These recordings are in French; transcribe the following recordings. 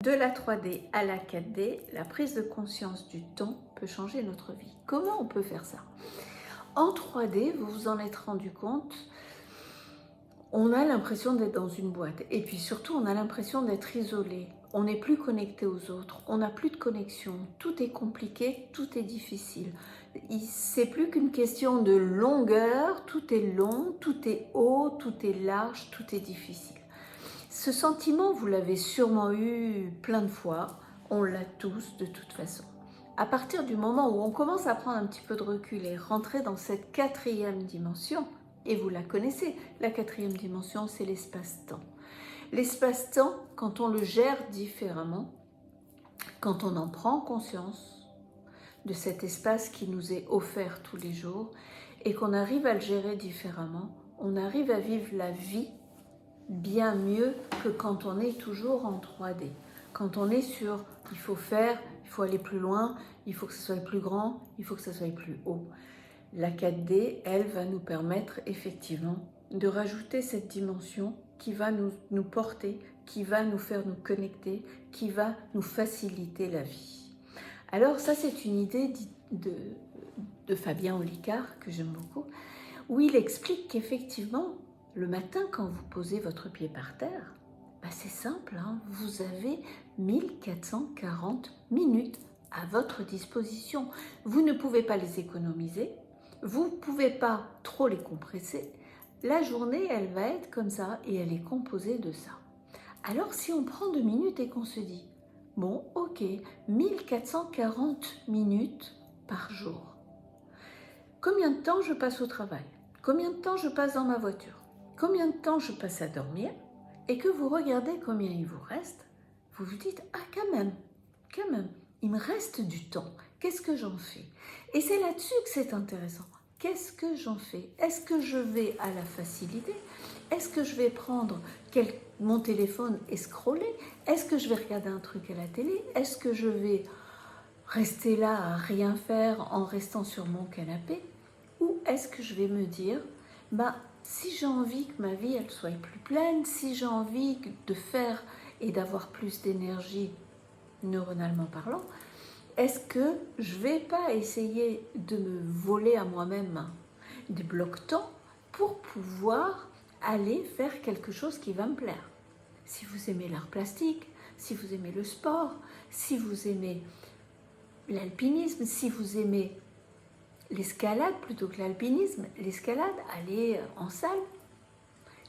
De la 3D à la 4D, la prise de conscience du temps peut changer notre vie. Comment on peut faire ça? En 3D, vous vous en êtes rendu compte, on a l'impression d'être dans une boîte. Et puis surtout, on a l'impression d'être isolé. On n'est plus connecté aux autres. On n'a plus de connexion. Tout est compliqué, tout est difficile. C'est plus qu'une question de longueur. Tout est long, tout est haut, tout est large, tout est difficile. Ce sentiment, vous l'avez sûrement eu plein de fois, on l'a tous de toute façon. À partir du moment où on commence à prendre un petit peu de recul et rentrer dans cette quatrième dimension, et vous la connaissez, la quatrième dimension, c'est l'espace-temps. L'espace-temps, quand on le gère différemment, quand on en prend conscience de cet espace qui nous est offert tous les jours et qu'on arrive à le gérer différemment, on arrive à vivre la vie bien mieux que quand on est toujours en 3D. Quand on est sur il faut faire, il faut aller plus loin, il faut que ce soit plus grand, il faut que ce soit plus haut. La 4D, elle, va nous permettre effectivement de rajouter cette dimension qui va nous porter, qui va nous faire nous connecter, qui va nous faciliter la vie. Alors ça, c'est une idée de Fabien Olicard, que j'aime beaucoup, où il explique qu'effectivement, le matin, quand vous posez votre pied par terre, c'est simple, hein, vous avez 1440 minutes à votre disposition. Vous ne pouvez pas les économiser, vous ne pouvez pas trop les compresser. La journée, elle va être comme ça et elle est composée de ça. Alors, si on prend 2 minutes et qu'on se dit, bon, ok, 1440 minutes par jour. Combien de temps je passe au travail? Combien de temps je passe dans ma voiture? Combien de temps je passe à dormir, et que vous regardez combien il vous reste, vous vous dites, ah quand même, il me reste du temps, qu'est-ce que j'en fais? Et c'est là-dessus que c'est intéressant. Qu'est-ce que j'en fais? Est-ce que je vais à la facilité? Est-ce que je vais prendre mon téléphone et scroller? Est-ce que je vais regarder un truc à la télé? Est-ce que je vais rester là à rien faire en restant sur mon canapé? Ou est-ce que je vais me dire, si j'ai envie que ma vie elle soit plus pleine, si j'ai envie de faire et d'avoir plus d'énergie neuronalement parlant, est-ce que je ne vais pas essayer de me voler à moi-même des blocs-temps pour pouvoir aller faire quelque chose qui va me plaire? Si vous aimez l'art plastique, si vous aimez le sport, si vous aimez l'alpinisme, si vous aimez l'escalade plutôt que l'alpinisme, l'escalade, aller en salle.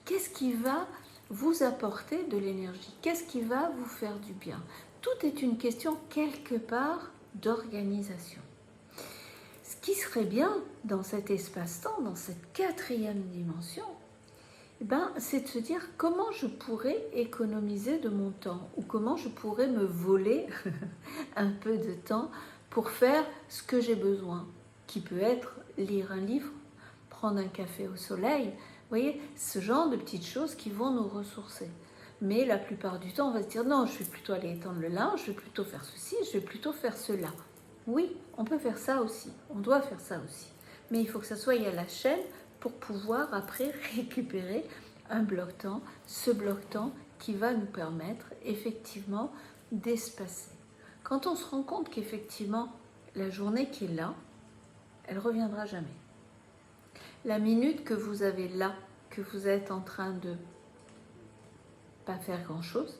Qu'est-ce qui va vous apporter de l'énergie? Qu'est-ce qui va vous faire du bien? Tout est une question quelque part d'organisation. Ce qui serait bien dans cet espace-temps, dans cette quatrième dimension, c'est de se dire comment je pourrais économiser de mon temps ou comment je pourrais me voler un peu de temps pour faire ce que j'ai besoin, qui peut être lire un livre, prendre un café au soleil, vous voyez, ce genre de petites choses qui vont nous ressourcer. Mais la plupart du temps, on va se dire non, je vais plutôt aller étendre le linge, je vais plutôt faire ceci, je vais plutôt faire cela. Oui, on peut faire ça aussi, on doit faire ça aussi. Mais il faut que ça soit à la chaîne pour pouvoir après récupérer un bloc-temps, ce bloc-temps qui va nous permettre effectivement d'espacer. Quand on se rend compte qu'effectivement, la journée qui est là, elle ne reviendra jamais. La minute que vous avez là, que vous êtes en train de pas faire grand-chose,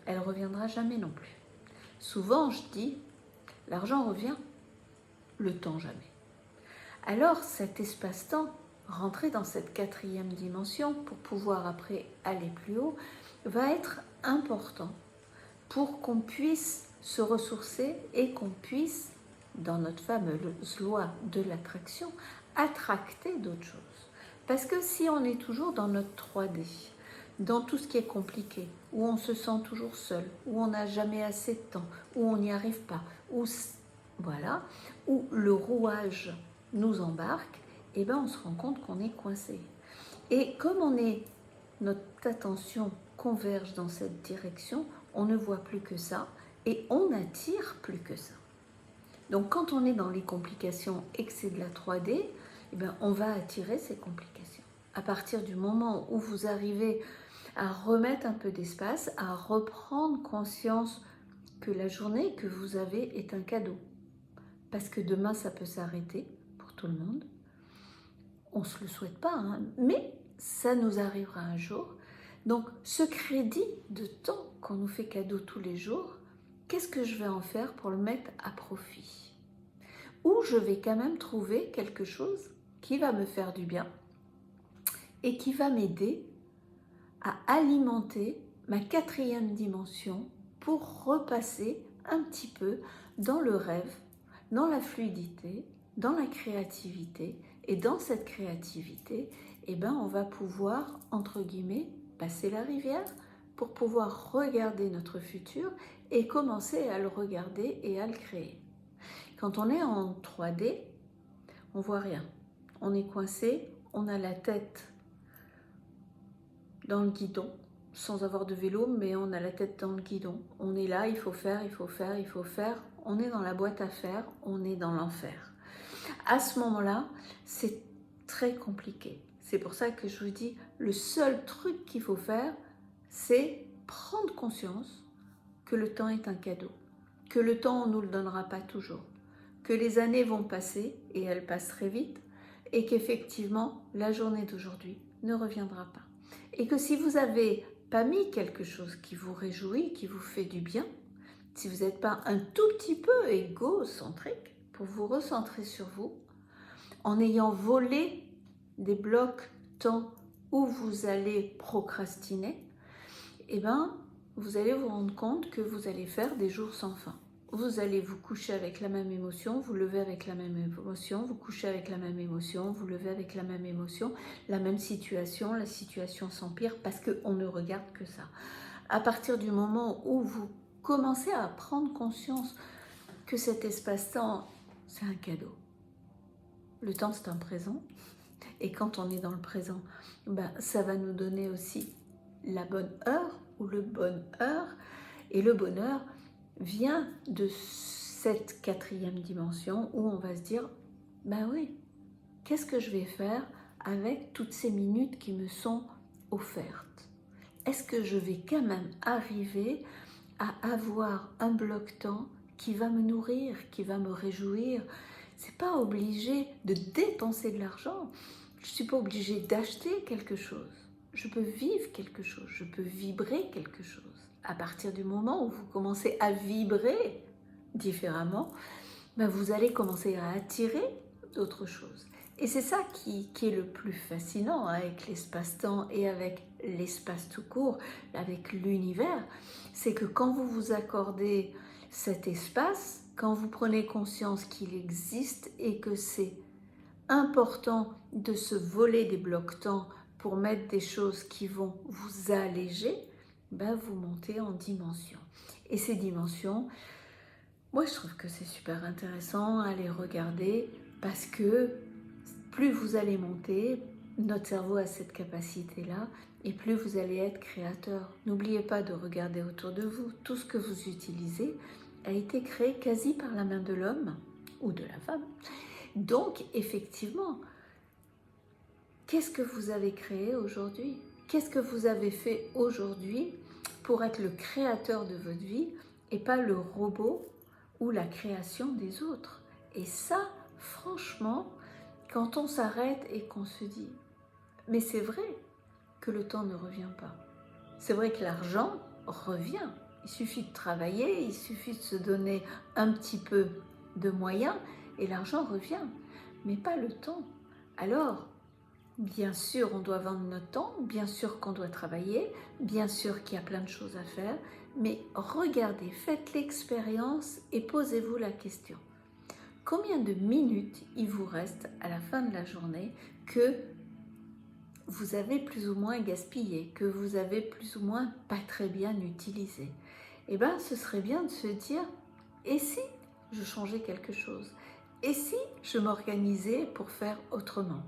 elle ne reviendra jamais non plus. Souvent, je dis, l'argent revient, le temps jamais. Alors, cet espace-temps, rentrer dans cette quatrième dimension pour pouvoir après aller plus haut, va être important pour qu'on puisse se ressourcer et qu'on puisse, dans notre fameuse loi de l'attraction, attracter d'autres choses. Parce que si on est toujours dans notre 3D, dans tout ce qui est compliqué, où on se sent toujours seul, où on n'a jamais assez de temps, où on n'y arrive pas, où le rouage nous embarque, on se rend compte qu'on est coincé. Et comme notre attention converge dans cette direction, on ne voit plus que ça et on n'attire plus que ça. Donc quand on est dans les complications et que c'est de la 3D, on va attirer ces complications. À partir du moment où vous arrivez à remettre un peu d'espace, à reprendre conscience que la journée que vous avez est un cadeau. Parce que demain, ça peut s'arrêter pour tout le monde. On ne se le souhaite pas, hein, mais ça nous arrivera un jour. Donc, ce crédit de temps qu'on nous fait cadeau tous les jours, qu'est-ce que je vais en faire pour le mettre à profit? Ou je vais quand même trouver quelque chose qui va me faire du bien et qui va m'aider à alimenter ma 4e dimension pour repasser un petit peu dans le rêve, dans la fluidité, dans la créativité. Et dans cette créativité, eh ben, on va pouvoir, entre guillemets, passer la rivière pour pouvoir regarder notre futur et commencer à le regarder et à le créer. Quand on est en 3D, on voit rien. On est coincé, on a la tête dans le guidon, sans avoir de vélo, mais on a la tête dans le guidon. On est là, il faut faire, il faut faire, il faut faire. On est dans la boîte à faire, on est dans l'enfer. À ce moment-là, c'est très compliqué. C'est pour ça que je vous dis, le seul truc qu'il faut faire, c'est prendre conscience que le temps est un cadeau, que le temps, on ne nous le donnera pas toujours, que les années vont passer, et elles passent très vite, et qu'effectivement, la journée d'aujourd'hui ne reviendra pas. Et que si vous n'avez pas mis quelque chose qui vous réjouit, qui vous fait du bien, si vous n'êtes pas un tout petit peu égocentrique, pour vous recentrer sur vous, en ayant volé des blocs temps où vous allez procrastiner, eh ben, vous allez vous rendre compte que vous allez faire des jours sans fin. Vous allez vous coucher avec la même émotion, vous levez avec la même émotion, vous couchez avec la même émotion, vous levez avec la même émotion, la même situation, la situation s'empire parce qu'on ne regarde que ça. À partir du moment où vous commencez à prendre conscience que cet espace-temps, c'est un cadeau. Le temps, c'est un présent. Et quand on est dans le présent, ben, ça va nous donner aussi la bonne heure ou le bonne heure. Et le bonheur vient de cette 4e dimension où on va se dire, ben oui, qu'est-ce que je vais faire avec toutes ces minutes qui me sont offertes? Est-ce que je vais quand même arriver à avoir un bloc-temps qui va me nourrir, qui va me réjouir? C'est pas obligé de dépenser de l'argent. Je suis pas obligée d'acheter quelque chose. Je peux vivre quelque chose, je peux vibrer quelque chose. À partir du moment où vous commencez à vibrer différemment, ben vous allez commencer à attirer d'autres choses. Et c'est ça qui est le plus fascinant avec l'espace-temps et avec l'espace tout court, avec l'univers, c'est que quand vous vous accordez cet espace, quand vous prenez conscience qu'il existe et que c'est important de se voler des blocs-temps pour mettre des choses qui vont vous alléger, ben vous montez en dimension. Et ces dimensions, moi je trouve que c'est super intéressant à les regarder parce que plus vous allez monter, notre cerveau a cette capacité-là, et plus vous allez être créateur. N'oubliez pas de regarder autour de vous. Tout ce que vous utilisez a été créé quasi par la main de l'homme ou de la femme. Donc, effectivement, qu'est-ce que vous avez créé aujourd'hui? Qu'est-ce que vous avez fait aujourd'hui pour être le créateur de votre vie et pas le robot ou la création des autres? Et ça, franchement, quand on s'arrête et qu'on se dit « mais c'est vrai que le temps ne revient pas. C'est vrai que l'argent revient. Il suffit de travailler, il suffit de se donner un petit peu de moyens et l'argent revient, mais pas le temps. Alors, bien sûr, on doit vendre notre temps, bien sûr qu'on doit travailler, bien sûr qu'il y a plein de choses à faire, mais regardez, faites l'expérience et posez-vous la question. Combien de minutes il vous reste à la fin de la journée que vous avez plus ou moins gaspillé, que vous avez plus ou moins pas très bien utilisé? Eh bien, ce serait bien de se dire, et si je changeais quelque chose? Et si je m'organisais pour faire autrement?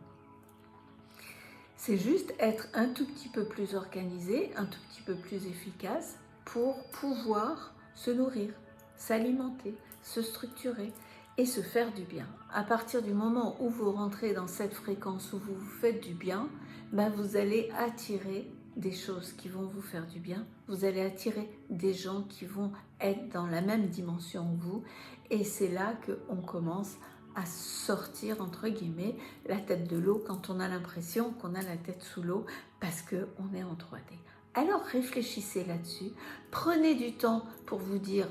C'est juste être un tout petit peu plus organisé, un tout petit peu plus efficace pour pouvoir se nourrir, s'alimenter, se structurer et se faire du bien. À partir du moment où vous rentrez dans cette fréquence où vous vous faites du bien, ben vous allez attirer des choses qui vont vous faire du bien, vous allez attirer des gens qui vont être dans la même dimension que vous, et c'est là qu'on commence à sortir, entre guillemets, la tête de l'eau quand on a l'impression qu'on a la tête sous l'eau parce qu'on est en 3D. Alors réfléchissez là-dessus, prenez du temps pour vous dire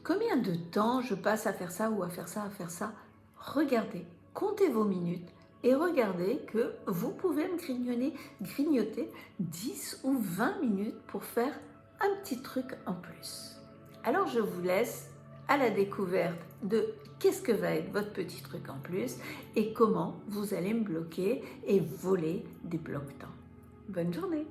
combien de temps je passe à faire ça ou à faire ça, à faire ça. Regardez, comptez vos minutes et regardez que vous pouvez me grignoter 10 ou 20 minutes pour faire un petit truc en plus. Alors je vous laisse à la découverte de qu'est-ce que va être votre petit truc en plus et comment vous allez me bloquer et voler des blocs-temps. Bonne journée!